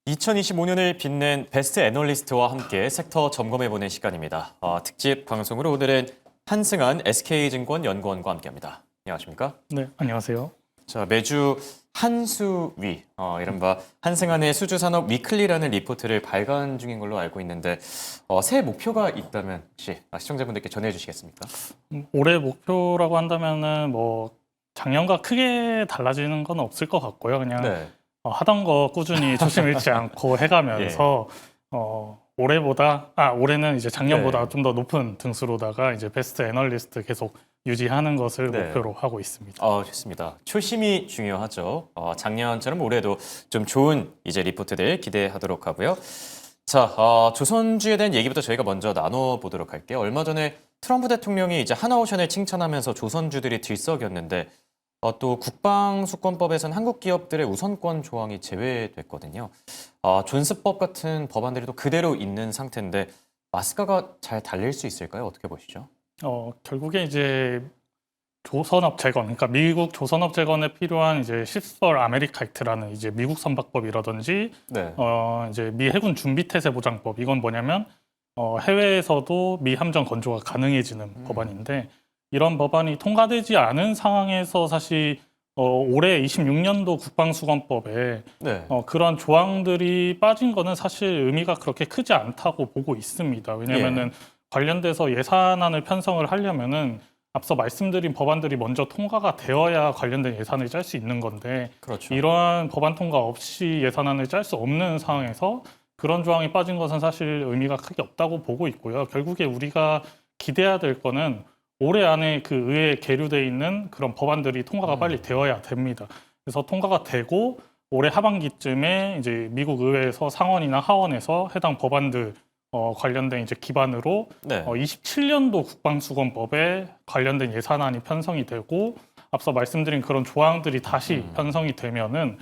2025년을 빛낸 베스트 애널리스트와 함께 섹터 점검해보는 시간입니다. 특집 방송으로 오늘은 한승환 SK증권 연구원과 함께합니다. 안녕하십니까? 네, 안녕하세요. 자, 매주 한수위, 이른바 한승환의 수주산업 위클리라는 리포트를 발간 중인 걸로 알고 있는데 새해 목표가 있다면 혹시 시청자분들께 전해주시겠습니까? 올해 목표라고 한다면은 작년과 크게 달라지는 건 없을 것 같고요. 그냥 네. 하던 거 꾸준히 조심 잃지 않고 해가면서 올해는 이제 작년보다 네. 좀 더 높은 등수로다가 이제 베스트 애널리스트 계속 유지하는 것을 네. 목표로 하고 있습니다. 좋습니다. 초심이 중요하죠. 작년처럼 올해도 좀 좋은 이제 리포트들 기대하도록 하고요. 자, 조선주에 대한 얘기부터 저희가 먼저 나눠보도록 할게요. 얼마 전에 트럼프 대통령이 이제 하나오션을 칭찬하면서 조선주들이 들썩였는데 또 국방수권법에서는 한국 기업들의 우선권 조항이 제외됐거든요. 존스법 같은 법안들이 또 그대로 있는 상태인데 마스카가 잘 달릴 수 있을까요? 어떻게 보시죠? 결국에 이제 조선업 재건, 그러니까 미국 조선업 재건에 필요한 이제 십설 아메리카 액트라는 이제 미국 선박법이라든지 네. 이제 미 해군 준비 태세 보장법, 이건 뭐냐면 해외에서도 미 함정 건조가 가능해지는 법안인데, 이런 법안이 통과되지 않은 상황에서 사실 올해 26년도 국방수권법에 네. 그런 조항들이 빠진 거는 사실 의미가 그렇게 크지 않다고 보고 있습니다. 왜냐하면은 관련돼서 예산안을 편성을 하려면은 앞서 말씀드린 법안들이 먼저 통과가 되어야 관련된 예산을 짤 수 있는 건데, 그렇죠. 이러한 법안 통과 없이 예산안을 짤 수 없는 상황에서 그런 조항이 빠진 것은 사실 의미가 크게 없다고 보고 있고요. 결국에 우리가 기대해야 될 거는 올해 안에 그 의회에 계류돼 있는 그런 법안들이 통과가 빨리 되어야 됩니다. 그래서 통과가 되고 올해 하반기쯤에 이제 미국 의회에서 상원이나 하원에서 해당 법안들 관련된 이제 기반으로 네. 27년도 국방수권법에 관련된 예산안이 편성이 되고, 앞서 말씀드린 그런 조항들이 다시 편성이 되면은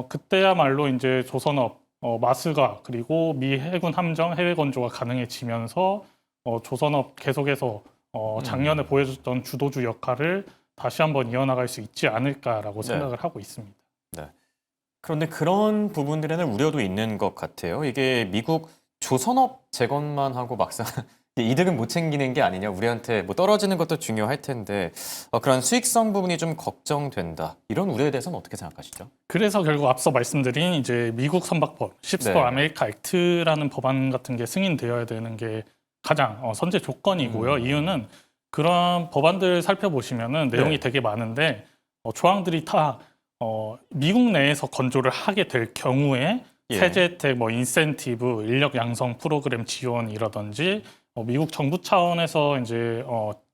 그때야말로 이제 조선업 마스가 그리고 미 해군 함정 해외 건조가 가능해지면서 조선업 계속해서 작년에 보여줬던 주도주 역할을 다시 한번 이어나갈 수 있지 않을까라고 생각을 하고 있습니다. 네. 그런데 그런 부분들에는 우려도 있는 것 같아요. 이게 미국 조선업 재건만 하고 막상 이득은 못 챙기는 게 아니냐, 우리한테 뭐 떨어지는 것도 중요할 텐데 그런 수익성 부분이 좀 걱정된다. 이런 우려에 대해서는 어떻게 생각하시죠? 그래서 결국 앞서 말씀드린 이제 미국 선박법, 십스터 네. 아메리카 액트라는 법안 같은 게 승인되어야 되는 게 가장 선제 조건이고요. 이유는 그런 법안들 살펴보시면은 내용이 되게 많은데 조항들이 다 미국 내에서 건조를 하게 될 경우에 세제 혜택, 인센티브, 인력 양성 프로그램 지원이라든지 미국 정부 차원에서 이제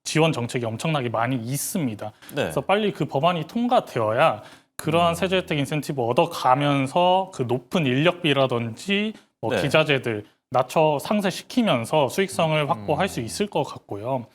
지원 정책이 엄청나게 많이 있습니다. 네. 그래서 빨리 그 법안이 통과되어야 그러한 세제 혜택 인센티브 얻어가면서 그 높은 인력비라든지 네. 기자재들 낮춰 상쇄시키면서 수익성을 확보할 수 있을 것 같고요.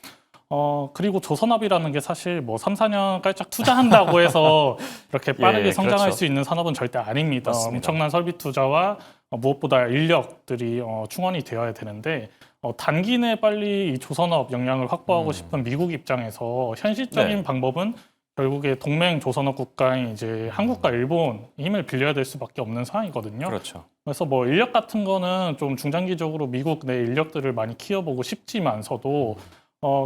그리고 조선업이라는 게 사실 3, 4년 깔짝 투자한다고 해서 이렇게 빠르게 성장할 그렇죠. 수 있는 산업은 절대 아닙니다. 맞습니다. 엄청난 설비 투자와 무엇보다 인력들이 충원이 되어야 되는데, 단기 내에 빨리 이 조선업 역량을 확보하고 싶은 미국 입장에서 현실적인 네. 방법은 결국에 동맹 조선업 국가인 이제 한국과 일본 힘을 빌려야 될 수밖에 없는 상황이거든요. 그렇죠. 그래서 인력 같은 거는 좀 중장기적으로 미국 내 인력들을 많이 키워보고 싶지만서도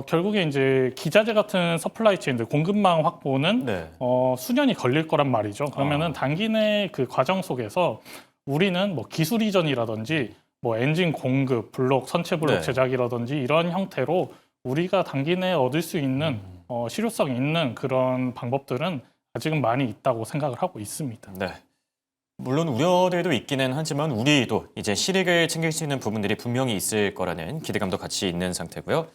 결국에 이제 기자재 같은 서플라이 체인들 공급망 확보는 네. 수년이 걸릴 거란 말이죠. 그러면은 단기 내 그 과정 속에서 우리는 기술 이전이라든지 엔진 공급, 블록, 선체 블록 네. 제작이라든지 이런 형태로 우리가 단기 내에 얻을 수 있는 실효성 있는 그런 방법들은 아직은 많이 있다고 생각을 하고 있습니다. 네. 물론 우려들도 있기는 하지만 우리도 이제 실익을 챙길 수 있는 부분들이 분명히 있을 거라는 기대감도 같이 있는 상태고요.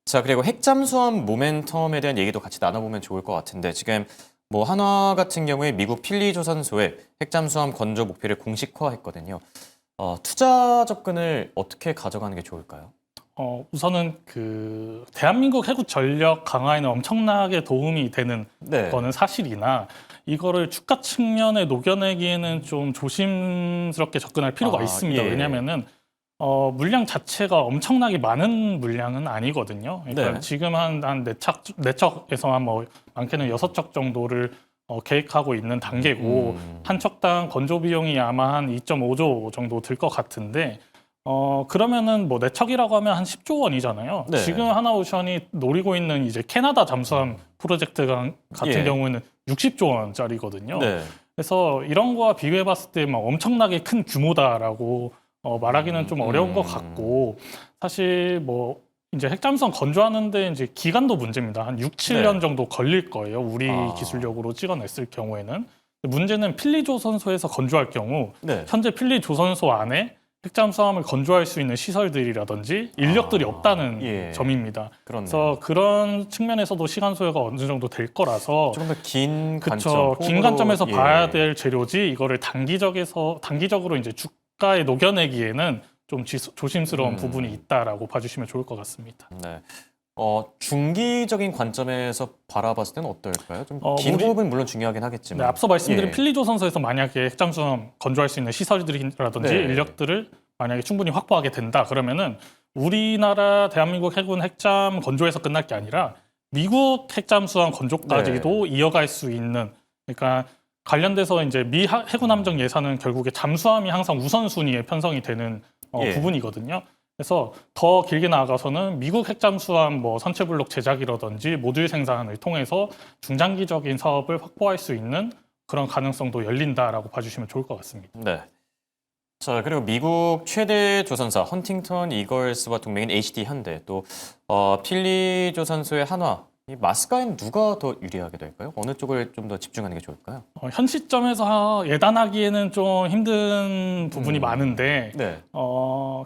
자, 그리고 핵잠수함 모멘텀에 대한 얘기도 같이 나눠보면 좋을 것 같은데, 지금 한화 같은 경우에 미국 필리조선소에 핵잠수함 건조 목표를 공식화했거든요. 투자 접근을 어떻게 가져가는 게 좋을까요? 우선은 대한민국 해군 전력 강화에는 엄청나게 도움이 되는 거는 사실이나, 이거를 주가 측면에 녹여내기에는 좀 조심스럽게 접근할 필요가 있습니다. 왜냐하면은 물량 자체가 엄청나게 많은 물량은 아니거든요. 그러니까 지금 한 4척에서 많게는 6척 정도를 계획하고 있는 단계고 한 척당 건조 비용이 아마 한 2.5조 정도 들 것 같은데 그러면은 뭐 내척이라고 하면 한 10조 원이잖아요. 네. 지금 하나오션이 노리고 있는 이제 캐나다 잠수함 프로젝트 같은 예. 경우에는 60조 원짜리거든요. 네. 그래서 이런 거와 비교해 봤을 때 막 엄청나게 큰 규모다라고 말하기는 좀 어려운 것 같고 사실 뭐 이제 핵잠수함 건조하는데 이제 기간도 문제입니다. 한 6, 7년 네. 정도 걸릴 거예요. 우리 기술력으로 찍어냈을 경우에는. 문제는 필리 조선소에서 건조할 경우 네. 현재 필리 조선소 안에 핵잠수함을 건조할 수 있는 시설들이라든지 인력들이 없다는 예. 점입니다. 그렇네요. 그래서 그런 측면에서도 시간 소요가 어느 정도 될 거라서 조금 더 긴 그쵸. 관점, 긴 관점에서 예. 봐야 될 재료지 이거를 단기적으로 이제 주가에 녹여내기에는 좀 조심스러운 부분이 있다라고 봐주시면 좋을 것 같습니다. 네. 중기적인 관점에서 바라봤을 때는 어떨까요? 좀 긴 우리- 호흡은 물론 중요하긴 네, 하겠지만. 앞서 말씀드린 예. 필리조선소에서 만약에 핵잠수함 건조할 수 있는 시설들이라든지 네. 인력들을 만약에 충분히 확보하게 된다 그러면은 우리나라 대한민국 해군 핵잠 건조에서 끝날 게 아니라 미국 핵잠수함 건조까지도 이어갈 수 있는 그러니까 관련돼서 이제 미 해군 함정 예산은 결국에 잠수함이 항상 우선순위에 편성이 되는 예. 부분이거든요. 그래서 더 길게 나아가서는 미국 핵잠수함 뭐 선체 블록 제작이라든지 모듈 생산을 통해서 중장기적인 사업을 확보할 수 있는 그런 가능성도 열린다라고 봐주시면 좋을 것 같습니다. 네. 자, 그리고 미국 최대 조선사 헌팅턴 이글스와 동맹인 HD 현대 또 필리 조선소의 한화 이 마스카엔 누가 더 유리하게 될까요? 어느 쪽을 좀 더 집중하는 게 좋을까요? 현 시점에서 예단하기에는 좀 힘든 부분이 많은데 네.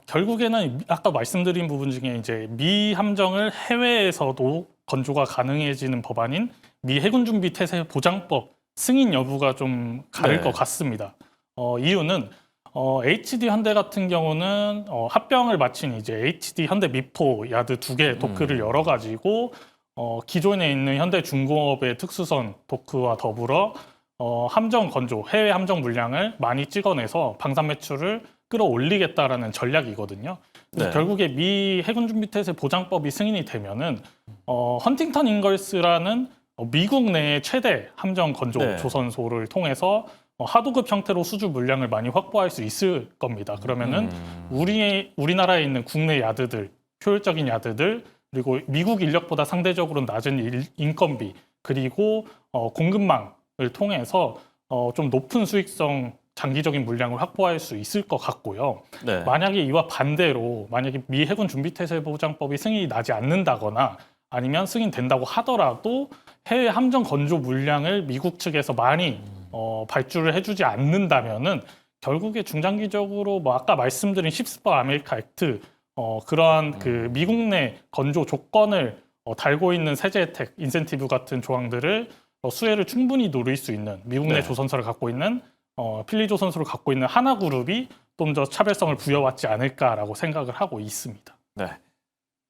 결국에는 아까 말씀드린 부분 중에 이제 미 함정을 해외에서도 건조가 가능해지는 법안인 미 해군 준비 태세 보장법 승인 여부가 좀 가를 네. 것 같습니다. 이유는 HD 현대 같은 경우는 합병을 마친 이제 HD 현대 미포 야드 2개 도크를 열어 가지고 기존에 있는 현대중공업의 특수선 도크와 더불어 함정 건조, 해외 함정 물량을 많이 찍어내서 방산 매출을 끌어올리겠다라는 전략이거든요. 그래서 네. 결국에 미 해군 준비태세 보장법이 승인이 되면은 헌팅턴 잉걸스라는 미국 내의 최대 함정 건조 네. 조선소를 통해서 하도급 형태로 수주 물량을 많이 확보할 수 있을 겁니다. 그러면은 우리나라에 있는 국내 야드들, 효율적인 야드들 그리고 미국 인력보다 상대적으로 낮은 인건비 그리고 공급망을 통해서 좀 높은 수익성 장기적인 물량을 확보할 수 있을 것 같고요. 네. 만약에 이와 반대로 만약에 미 해군 준비태세보장법이 승인이 나지 않는다거나 아니면 승인된다고 하더라도 해외 함정 건조 물량을 미국 측에서 많이 발주를 해주지 않는다면은 결국에 중장기적으로 뭐 아까 말씀드린 십스파 아메리카 액트 그러한 그 미국 내 건조 조건을 달고 있는 세제 혜택, 인센티브 같은 조항들을 수혜를 충분히 누릴 수 있는 미국 내 네. 조선소를 갖고 있는 필리 조선소를 갖고 있는 하나그룹이 좀 더 차별성을 부여받지 않을까라고 생각을 하고 있습니다. 네.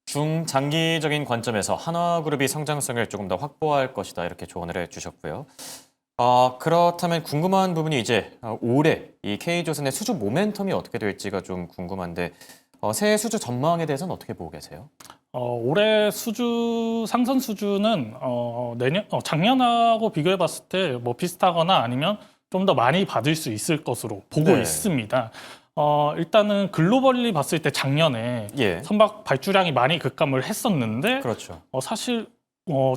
중장기적인 관점에서 한화그룹이 성장성을 조금 더 확보할 것이다 이렇게 조언을 해주셨고요. 그렇다면 궁금한 부분이 이제 올해 이 K조선의 수주 모멘텀이 어떻게 될지가 좀 궁금한데 새해 수주 전망에 대해서는 어떻게 보고 계세요? 올해 상선 수주는 작년하고 비교해봤을 때 뭐 비슷하거나 아니면 좀 더 많이 받을 수 있을 것으로 보고 네. 있습니다. 일단은 글로벌리 봤을 때 작년에 예. 선박 발주량이 많이 급감을 했었는데 그렇죠. 사실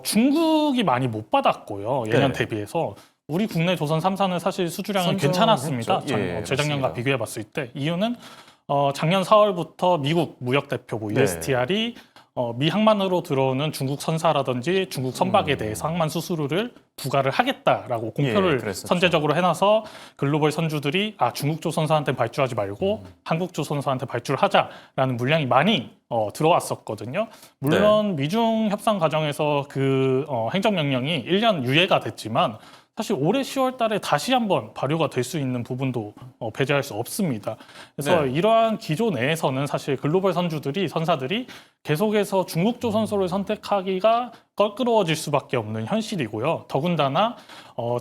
중국이 많이 못 받았고요. 예년 네. 대비해서. 우리 국내 조선 3사는 사실 수주량은 선정했죠. 괜찮았습니다. 예, 재작년과 맞습니다. 비교해 봤을 때. 이유는 작년 4월부터 미국 무역대표부 네. USTR이 미 항만으로 들어오는 중국 선사라든지 중국 선박에 대해서 항만 수수료를 부과를 하겠다라고 공표를 그랬었죠. 선제적으로 해놔서 글로벌 선주들이 중국 조선사한테 발주하지 말고 한국 조선사한테 발주를 하자라는 물량이 많이 들어왔었거든요. 물론 미중 협상 과정에서 그 행정명령이 1년 유예가 됐지만 사실 올해 10월 달에 다시 한번 발효가 될 수 있는 부분도 배제할 수 없습니다. 그래서 네. 이러한 기조 내에서는 사실 글로벌 선사들이 계속해서 중국 조선소를 선택하기가 껄끄러워질 수밖에 없는 현실이고요. 더군다나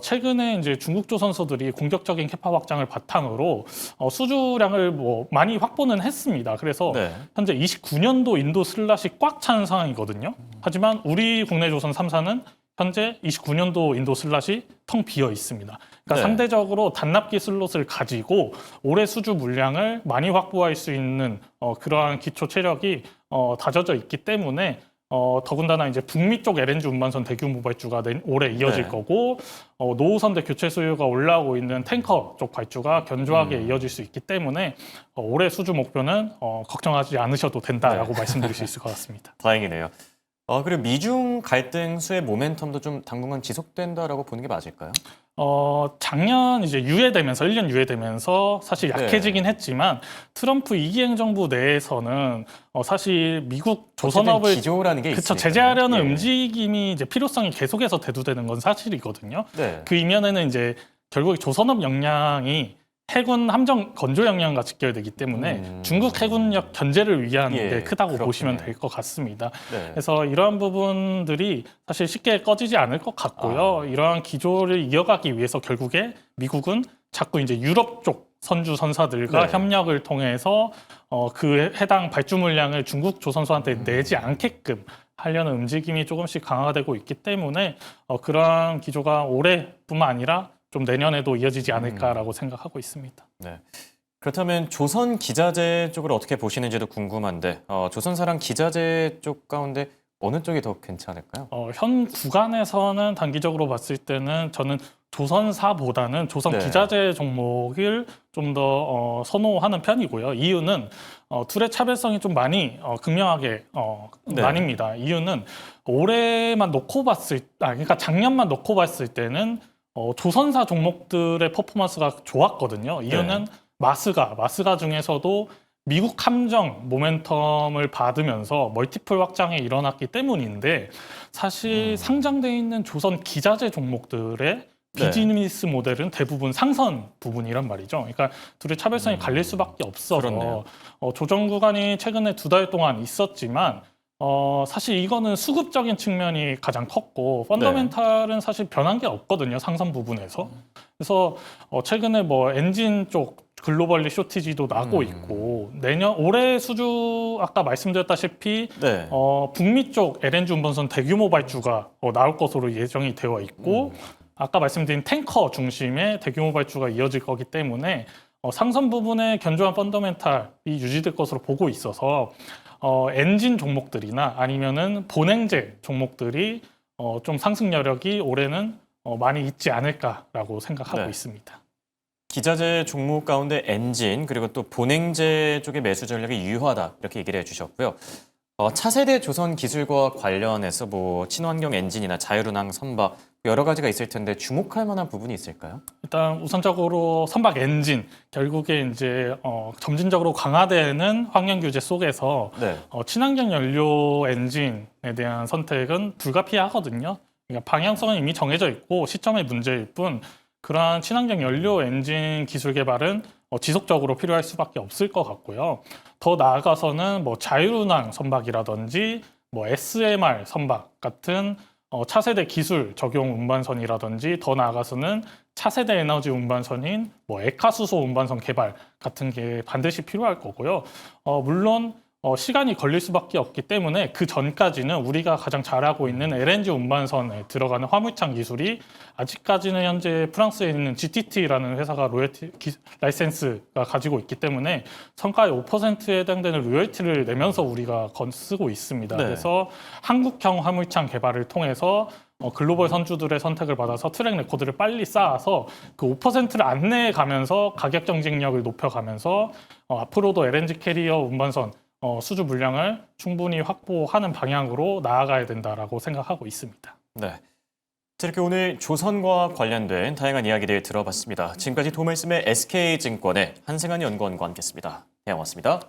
최근에 이제 중국 조선소들이 공격적인 캐파 확장을 바탕으로 수주량을 뭐 많이 확보는 했습니다. 그래서 네. 현재 29년도 인도 슬롯이 꽉 찬 상황이거든요. 하지만 우리 국내 조선 3사는 현재 29년도 인도 슬롯이 텅 비어 있습니다. 그러니까 네. 상대적으로 단납기 슬롯을 가지고 올해 수주 물량을 많이 확보할 수 있는 그러한 기초 체력이 다져져 있기 때문에 더군다나 이제 북미 쪽 LNG 운반선 대규모 발주가 올해 이어질 네. 거고 노후선대 교체 수요가 올라오고 있는 탱커 쪽 발주가 견조하게 이어질 수 있기 때문에 올해 수주 목표는 걱정하지 않으셔도 된다라고 네. 말씀드릴 수 있을 것 같습니다. 다행이네요. 그리고 미중 갈등 수의 모멘텀도 좀 당분간 지속된다라고 보는 게 맞을까요? 작년 이제 유예되면서 1년 유예되면서 사실 약해지긴 네. 했지만 트럼프 2기 행정부 내에서는 사실 미국 어쨌든 조선업을 기조라는 게 그쵸 있으니까요. 제재하려는 예. 움직임이 이제 필요성이 계속해서 대두되는 건 사실이거든요. 네. 그 이면에는 이제 결국 조선업 역량이 해군 함정 건조 역량과 직결되기 때문에 중국 해군력 견제를 위한 예, 게 크다고 그렇겠네요. 보시면 될 것 같습니다. 네. 그래서 이러한 부분들이 사실 쉽게 꺼지지 않을 것 같고요. 이러한 기조를 이어가기 위해서 결국에 미국은 자꾸 이제 유럽 쪽 선주 선사들과 네. 협력을 통해서 그 해당 발주 물량을 중국 조선소한테 내지 않게끔 하려는 움직임이 조금씩 강화되고 있기 때문에 그러한 기조가 올해뿐만 아니라 좀 내년에도 이어지지 않을까라고 생각하고 있습니다. 네. 그렇다면 조선 기자재 쪽을 어떻게 보시는지도 궁금한데 조선사랑 기자재 쪽 가운데 어느 쪽이 더 괜찮을까요? 현 구간에서는 단기적으로 봤을 때는 저는 조선사보다는 조선 네. 기자재 종목을 좀 더 선호하는 편이고요. 이유는 둘의 차별성이 좀 많이 극명하게 네. 나뉩니다. 이유는 올해만 놓고 그러니까 작년만 놓고 봤을 때는 조선사 종목들의 퍼포먼스가 좋았거든요. 이유는 마스가 중에서도 미국 함정 모멘텀을 받으면서 멀티플 확장이 일어났기 때문인데 사실 상장돼 있는 조선 기자재 종목들의 비즈니스 모델은 대부분 상선 부분이란 말이죠. 그러니까 둘의 차별성이 갈릴 수밖에 없어서 그렇네요. 조정 구간이 최근에 2달 동안 있었지만 사실 이거는 수급적인 측면이 가장 컸고 펀더멘탈은 사실 변한 게 없거든요. 상선 부분에서. 그래서 최근에 뭐 엔진 쪽 글로벌리 쇼티지도 나고 있고 올해 수주 아까 말씀드렸다시피 네. 북미 쪽 LNG 운반선 대규모 발주가 나올 것으로 예정이 되어 있고 아까 말씀드린 탱커 중심의 대규모 발주가 이어질 거기 때문에 상선 부분의 견조한 펀더멘탈이 유지될 것으로 보고 있어서 엔진 종목들이나 아니면은 본행제 종목들이 좀 상승 여력이 올해는 많이 있지 않을까라고 생각하고 네. 있습니다. 기자재 종목 가운데 엔진 그리고 또 본행제 쪽의 매수 전략이 유효하다 이렇게 얘기를 해주셨고요. 차세대 조선 기술과 관련해서 뭐 친환경 엔진이나 자율운항 선박 여러 가지가 있을 텐데 주목할 만한 부분이 있을까요? 일단 우선적으로 선박 엔진 결국에 이제 점진적으로 강화되는 환경 규제 속에서 네. 친환경 연료 엔진에 대한 선택은 불가피하거든요. 그러니까 방향성은 이미 정해져 있고 시점의 문제일 뿐 그러한 친환경 연료 엔진 기술 개발은 지속적으로 필요할 수밖에 없을 것 같고요. 더 나아가서는 뭐 자율운항 선박이라든지 뭐 SMR 선박 같은 차세대 기술 적용 운반선이라든지 더 나아가서는 차세대 에너지 운반선인 뭐 액화수소 운반선 개발 같은 게 반드시 필요할 거고요. 물론 시간이 걸릴 수밖에 없기 때문에 그 전까지는 우리가 가장 잘하고 있는 LNG 운반선에 들어가는 화물창 기술이 아직까지는 현재 프랑스에 있는 GTT라는 회사가 로열티 라이센스가 가지고 있기 때문에 성과의 5%에 해당되는 로열티를 내면서 우리가 쓰고 있습니다. 네. 그래서 한국형 화물창 개발을 통해서 글로벌 선주들의 선택을 받아서 트랙 레코드를 빨리 쌓아서 그 5%를 안내해 가면서 가격 경쟁력을 높여가면서 앞으로도 LNG 캐리어 운반선 수주 물량을 충분히 확보하는 방향으로 나아가야 된다라고 생각하고 있습니다. 네. 자, 이렇게 오늘 조선과 관련된 다양한 이야기들 들어봤습니다. 지금까지 도말씀의 SK증권의 한승환 연구원과 함께했습니다. 네, 고맙습니다.